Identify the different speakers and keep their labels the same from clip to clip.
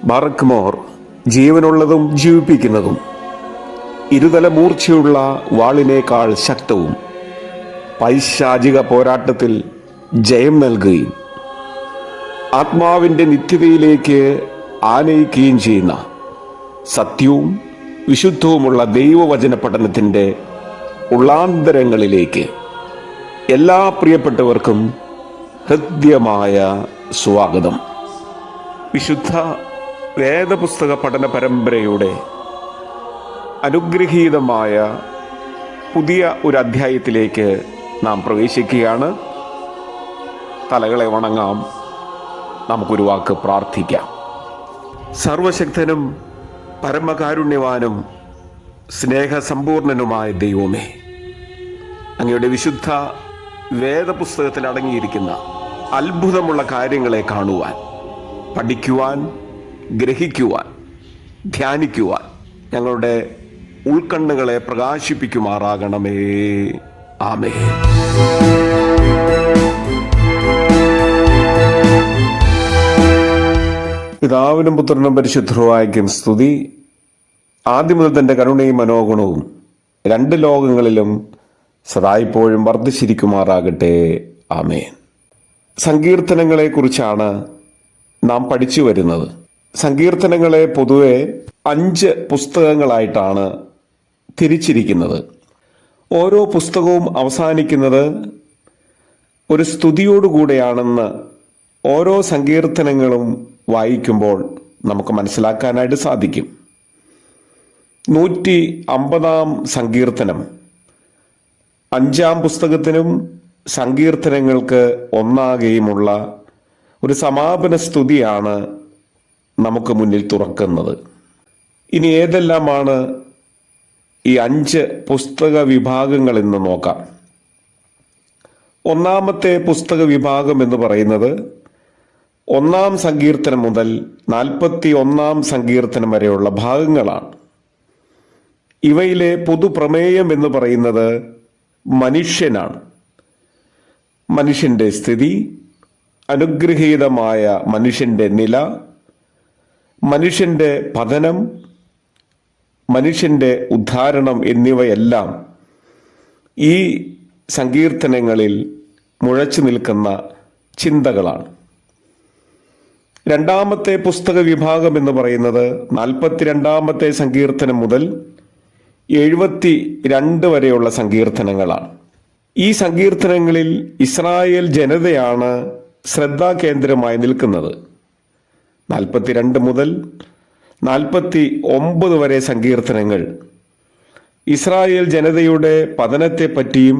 Speaker 1: ബാറക്ക്മോർ ജീവനുള്ളതും ജീവിപ്പിക്കുന്നതും ഇരുതല മൂർച്ചയുള്ള വാളിനേക്കാൾ ശക്തവും പൈശാചിക പോരാട്ടത്തിൽ ജയം നൽകുകയും ആത്മാവിൻ്റെ നിത്യതയിലേക്ക് ആനയിക്കുകയും ചെയ്യുന്ന സത്യവും വിശുദ്ധവുമുള്ള ദൈവവചന പഠനത്തിൻ്റെ ഉള്ളാന്തരങ്ങളിലേക്ക് എല്ലാ പ്രിയപ്പെട്ടവർക്കും ഹൃദ്യമായ സ്വാഗതം. വിശുദ്ധ വേദപുസ്തക പഠന പരമ്പരയുടെ അനുഗ്രഹീതമായ പുതിയ ഒരു അധ്യായത്തിലേക്ക് നാം പ്രവേശിക്കുകയാണ്. തലകളെ വണങ്ങാം, നമുക്കൊരു വാക്ക് പ്രാർത്ഥിക്കാം. സർവശക്തനും പരമകാരുണ്യവാനും സ്നേഹസമ്പൂർണനുമായ ദൈവമേ, അങ്ങയുടെ വിശുദ്ധ വേദപുസ്തകത്തിൽ അടങ്ങിയിരിക്കുന്ന അത്ഭുതമുള്ള കാര്യങ്ങളെ കാണുവാൻ, പഠിക്കുവാൻ, ഗ്രഹിക്കുവാൻ, ധ്യാനിക്കുവാൻ ഞങ്ങളുടെ ഉൾക്കണ്ണുകളെ പ്രകാശിപ്പിക്കുമാറാകണമേ. ആമേൻ. പിതാവിനും പുത്രനും പരിശുദ്ധനുമായിരിക്കും സ്തുതി. ആദ്യം മുതൽ തൻ്റെ കരുണയും മനോഗുണവും രണ്ട് ലോകങ്ങളിലും സദായിപ്പോഴും വർദ്ധിച്ചിരിക്കുമാറാകട്ടെ. ആമേൻ. സങ്കീർത്തനങ്ങളെ കുറിച്ചാണ് നാം പഠിച്ചു വരുന്നത്. സങ്കീർത്തനങ്ങളെ പൊതുവെ 5 പുസ്തകങ്ങളായിട്ടാണ് തിരിച്ചിരിക്കുന്നത്. ഓരോ പുസ്തകവും അവസാനിക്കുന്നത് ഒരു സ്തുതിയോടുകൂടെയാണെന്ന് ഓരോ സങ്കീർത്തനങ്ങളും വായിക്കുമ്പോൾ നമുക്ക് മനസ്സിലാക്കാനായിട്ട് സാധിക്കും. 150-ാം സങ്കീർത്തനം 5-ാം പുസ്തകത്തിനും സങ്കീർത്തനങ്ങൾക്ക് ഒന്നാകെയുമുള്ള ഒരു സമാപന സ്തുതിയാണ് നമുക്ക് മുന്നിൽ തുറക്കുന്നത്. ഇനി ഏതെല്ലാമാണ് ഈ 5 പുസ്തക വിഭാഗങ്ങൾ എന്ന് നോക്കാം. ഒന്നാമത്തെ പുസ്തക വിഭാഗം എന്ന് പറയുന്നത് 1-ാം സങ്കീർത്തനം മുതൽ 41-ാം സങ്കീർത്തനം വരെയുള്ള ഭാഗങ്ങളാണ്. ഇവയിലെ പൊതുപ്രമേയം എന്ന് പറയുന്നത് മനുഷ്യനാണ്. മനുഷ്യന്റെ സ്ഥിതി, അനുഗ്രഹീതമായ മനുഷ്യന്റെ നില, മനുഷ്യന്റെ പതനം, മനുഷ്യന്റെ ഉദ്ധാരണം എന്നിവയെല്ലാം ഈ സങ്കീർത്തനങ്ങളിൽ മുഴച്ചു നിൽക്കുന്ന ചിന്തകളാണ്. രണ്ടാമത്തെ പുസ്തക വിഭാഗം എന്ന് പറയുന്നത് 42-ാമത്തെ സങ്കീർത്തനം മുതൽ 72 വരെയുള്ള സങ്കീർത്തനങ്ങളാണ്. ഈ സങ്കീർത്തനങ്ങളിൽ ഇസ്രായേൽ ജനതയാണ് ശ്രദ്ധാകേന്ദ്രമായി നിൽക്കുന്നത്. 42 മുതൽ 49 വരെ സങ്കീർത്തനങ്ങൾ ഇസ്രായേൽ ജനതയുടെ പതനത്തെപ്പറ്റിയും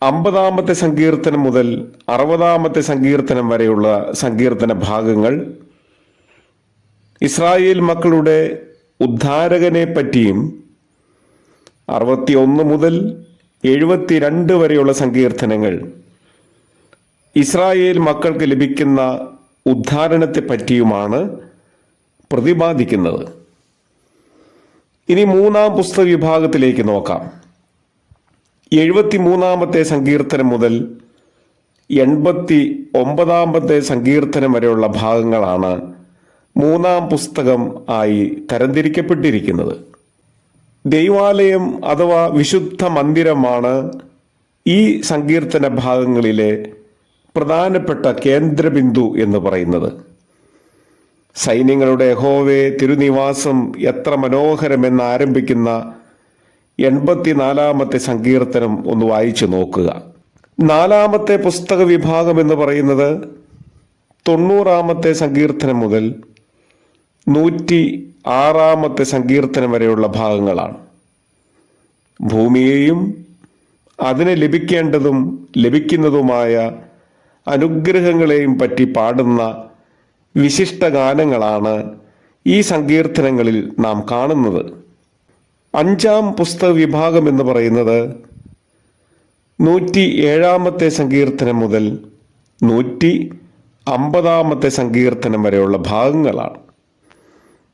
Speaker 1: 50-ാമത്തെ സങ്കീർത്തനം മുതൽ 60-ാമത്തെ സങ്കീർത്തനം വരെയുള്ള സങ്കീർത്തന ഭാഗങ്ങൾ ഇസ്രായേൽ മക്കളുടെ ഉദ്ധാരകനെ പറ്റിയും 61 മുതൽ 72 വരെയുള്ള സങ്കീർത്തനങ്ങൾ ഇസ്രായേൽ മക്കൾക്ക് ലഭിക്കുന്ന ഉദ്ധാരണത്തെ പറ്റിയുമാണ് പ്രതിപാദിക്കുന്നത്. ഇനി 3-ാം പുസ്തക വിഭാഗത്തിലേക്ക് നോക്കാം. 73-ാമത്തെ സങ്കീർത്തനം മുതൽ 89-ാമത്തെ സങ്കീർത്തനം വരെയുള്ള ഭാഗങ്ങളാണ് 3-ാം പുസ്തകം ആയി തരംതിരിക്കപ്പെട്ടിരിക്കുന്നത്. ദൈവാലയം അഥവാ വിശുദ്ധ മന്ദിരമാണ് ഈ സങ്കീർത്തന ഭാഗങ്ങളിലെ പ്രധാനപ്പെട്ട കേന്ദ്രബിന്ദു എന്ന് പറയുന്നത്. സൈന്യങ്ങളുടെ യഹോവേ തിരുനിവാസം എത്ര മനോഹരമെന്ന് ആരംഭിക്കുന്ന 84-ാമത്തെ സങ്കീർത്തനം ഒന്ന് വായിച്ചു നോക്കുക. 4-ാമത്തെ പുസ്തക വിഭാഗം എന്ന് പറയുന്നത് 90-ാമത്തെ സങ്കീർത്തനം മുതൽ 106-ാമത്തെ സങ്കീർത്തനം വരെയുള്ള ഭാഗങ്ങളാണ്. ഭൂമിയെയും അതിന് ലഭിക്കേണ്ടതും ലഭിക്കുന്നതുമായ അനുഗ്രഹങ്ങളെയും പറ്റി പാടുന്ന വിശിഷ്ട ഗാനങ്ങളാണ് ഈ സങ്കീർത്തനങ്ങളിൽ നാം കാണുന്നത്. 5-ാം പുസ്തക വിഭാഗം എന്ന് പറയുന്നത് 107-ാമത്തെ സങ്കീർത്തനം മുതൽ 150-ാമത്തെ സങ്കീർത്തനം വരെയുള്ള ഭാഗങ്ങളാണ്.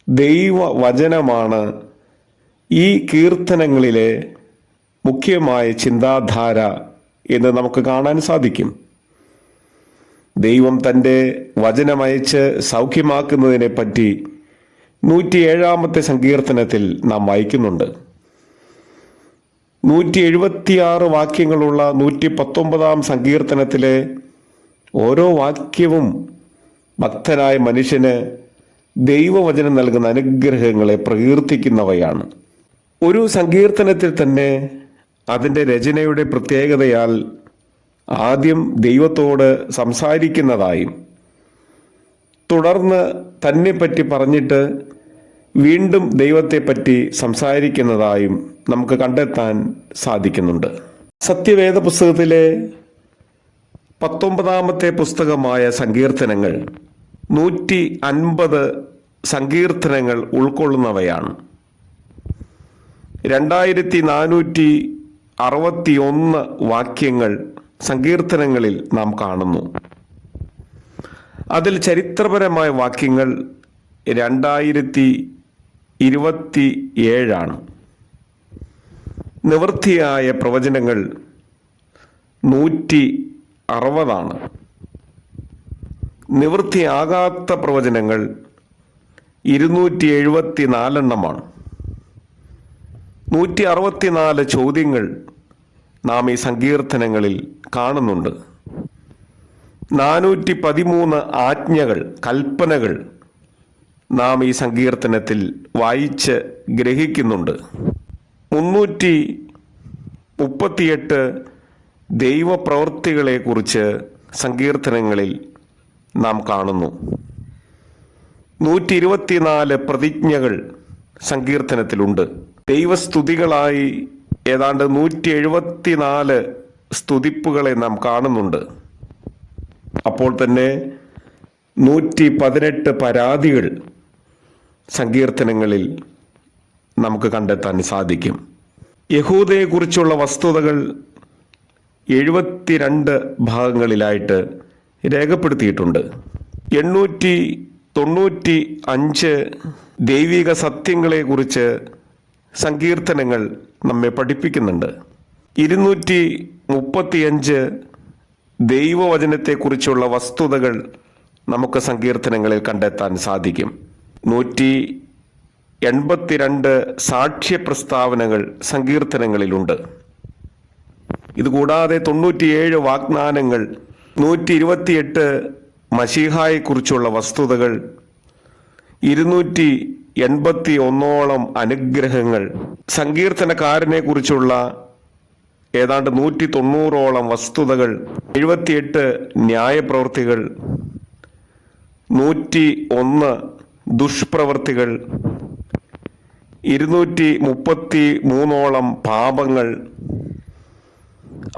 Speaker 1: ദൈവവചനമാണ് ഈ കീർത്തനങ്ങളിലെ മുഖ്യമായ ചിന്താധാര എന്ന് നമുക്ക് കാണാൻ സാധിക്കും. ദൈവം തൻ്റെ വചനമയച്ച് സൗഖ്യമാക്കുന്നതിനെപ്പറ്റി 107 സങ്കീർത്തനത്തിൽ നാം വായിക്കുന്നുണ്ട്. 176 വാക്യങ്ങളുള്ള 119 സങ്കീർത്തനത്തിലെ ഓരോ വാക്യവും ഭക്തനായ മനുഷ്യന് ദൈവവചനം നൽകുന്ന അനുഗ്രഹങ്ങളെ പ്രകീർത്തിക്കുന്നവയാണ്. ഒരു സങ്കീർത്തനത്തിൽ തന്നെ അതിൻ്റെ രചനയുടെ പ്രത്യേകതയാൽ ആദ്യം ദൈവത്തോട് സംസാരിക്കുന്നതായും തുടർന്ന് തന്നെപ്പറ്റി പറഞ്ഞിട്ട് വീണ്ടും ദൈവത്തെപ്പറ്റി സംസാരിക്കുന്നതായും നമുക്ക് കണ്ടെത്താൻ സാധിക്കുന്നുണ്ട്. സത്യവേദ പുസ്തകത്തിലെ 19 പുസ്തകമായ സങ്കീർത്തനങ്ങൾ 150 സങ്കീർത്തനങ്ങൾ ഉൾക്കൊള്ളുന്നവയാണ്. 2461 വാക്യങ്ങൾ സങ്കീർത്തനങ്ങളിൽ നാം കാണുന്നു. അതിൽ ചരിത്രപരമായ വാക്യങ്ങൾ 2027 നിവൃത്തിയായ പ്രവചനങ്ങൾ 160. നിവൃത്തിയാകാത്ത പ്രവചനങ്ങൾ 274. 164 ചോദ്യങ്ങൾ നാം ഈ സങ്കീർത്തനങ്ങളിൽ കാണുന്നുണ്ട്. 413 ആജ്ഞകൾ, കൽപ്പനകൾ നാം ഈ സങ്കീർത്തനത്തിൽ വായിച്ച് ഗ്രഹിക്കുന്നുണ്ട്. 338 ദൈവപ്രവൃത്തികളെക്കുറിച്ച് സങ്കീർത്തനങ്ങളിൽ നാം കാണുന്നു. 124 പ്രതിജ്ഞകൾ സങ്കീർത്തനത്തിലുണ്ട്. ദൈവസ്തുതികളായി ഏതാണ്ട് 174 സ്തുതിപ്പുകളെ നാം കാണുന്നുണ്ട്. അപ്പോൾ തന്നെ 118 പരാതികൾ സങ്കീർത്തനങ്ങളിൽ നമുക്ക് കണ്ടെത്താൻ സാധിക്കും. യഹൂദയെക്കുറിച്ചുള്ള വസ്തുതകൾ 72 ഭാഗങ്ങളിലായിട്ട് രേഖപ്പെടുത്തിയിട്ടുണ്ട്. 895 ദൈവിക സത്യങ്ങളെക്കുറിച്ച് സങ്കീർത്തനങ്ങൾ നമ്മെ പഠിപ്പിക്കുന്നുണ്ട്. 235 ദൈവവചനത്തെക്കുറിച്ചുള്ള വസ്തുതകൾ നമുക്ക് സങ്കീർത്തനങ്ങളിൽ കണ്ടെത്താൻ സാധിക്കും. 182 സാക്ഷ്യ പ്രസ്താവനകൾ സങ്കീർത്തനങ്ങളിലുണ്ട്. ഇതുകൂടാതെ 97 വാഗ്ദാനങ്ങൾ, 128 മശീഹായെക്കുറിച്ചുള്ള വസ്തുതകൾ, 281 അനുഗ്രഹങ്ങൾ, സങ്കീർത്തനക്കാരനെ കുറിച്ചുള്ള ഏതാണ്ട് 190 വസ്തുതകൾ, 78 ന്യായപ്രവൃത്തികൾ, 101 ദുഷ്പ്രവൃത്തികൾ, 233 പാപങ്ങൾ,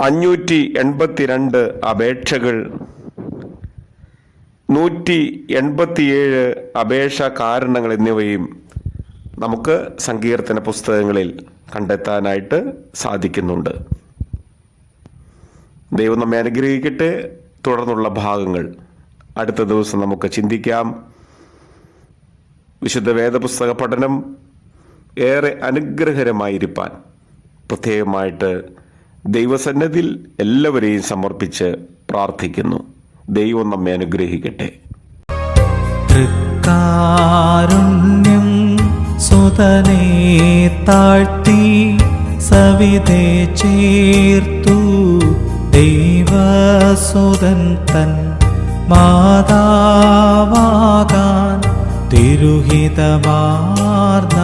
Speaker 1: 582 അപേക്ഷകൾ, 187 അപേക്ഷാ കാരണങ്ങൾ എന്നിവയും നമുക്ക് സങ്കീർത്തന പുസ്തകങ്ങളിൽ കണ്ടെത്താനായിട്ട് സാധിക്കുന്നുണ്ട്. ദൈവം നമ്മെ അനുഗ്രഹിക്കട്ടെ. തുടർന്നുള്ള ഭാഗങ്ങൾ അടുത്ത ദിവസം നമുക്ക് ചിന്തിക്കാം. വിശുദ്ധ വേദപുസ്തക പഠനം ഏറെ അനുഗ്രഹകരമായിരിക്കാൻ പ്രത്യേകമായിട്ട് ദൈവസന്നിധിയിൽ എല്ലാവരെയും സമർപ്പിച്ച് പ്രാർത്ഥിക്കുന്നു. ദൈവം നമ്മെ അനുഗ്രഹിക്കട്ടെ.
Speaker 2: തൃക്കാരുണ്യം സുതനെ താഴ്ത്തി സവിധേ ചേർത്തു ദൈവസുതൻ തൻ മാതാവാകാൻ തിരുഹിതമാർന്ന